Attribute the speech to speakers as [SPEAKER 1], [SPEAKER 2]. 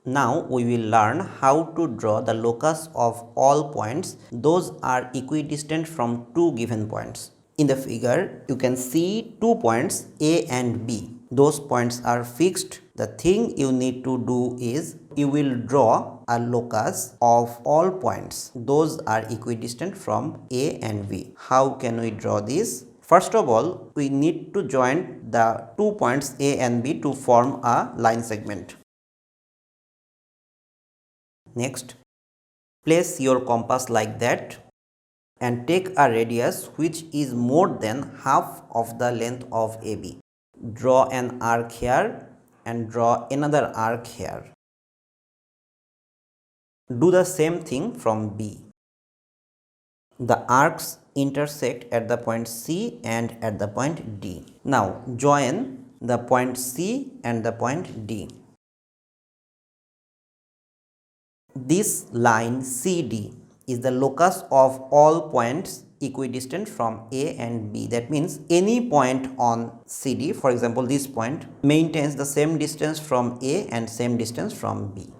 [SPEAKER 1] Now we will learn how to draw the locus of all points. Those are equidistant from two given points. In the figure, you can see 2 points A and B. Those points are fixed. The thing you need to do is you will draw a locus of all points. Those are equidistant from A and B. How can we draw this? First of all, we need to join the 2 points A and B to form a line segment. Next, place your compass like that and take a radius which is more than half of the length of AB. Draw an arc here and draw another arc here. Do the same thing from B. The arcs intersect at the point C and at the point D. Now join the point C and the point D. This line CD is the locus of all points equidistant from A and B. That means any point on CD, for example this point, maintains the same distance from A and same distance from B.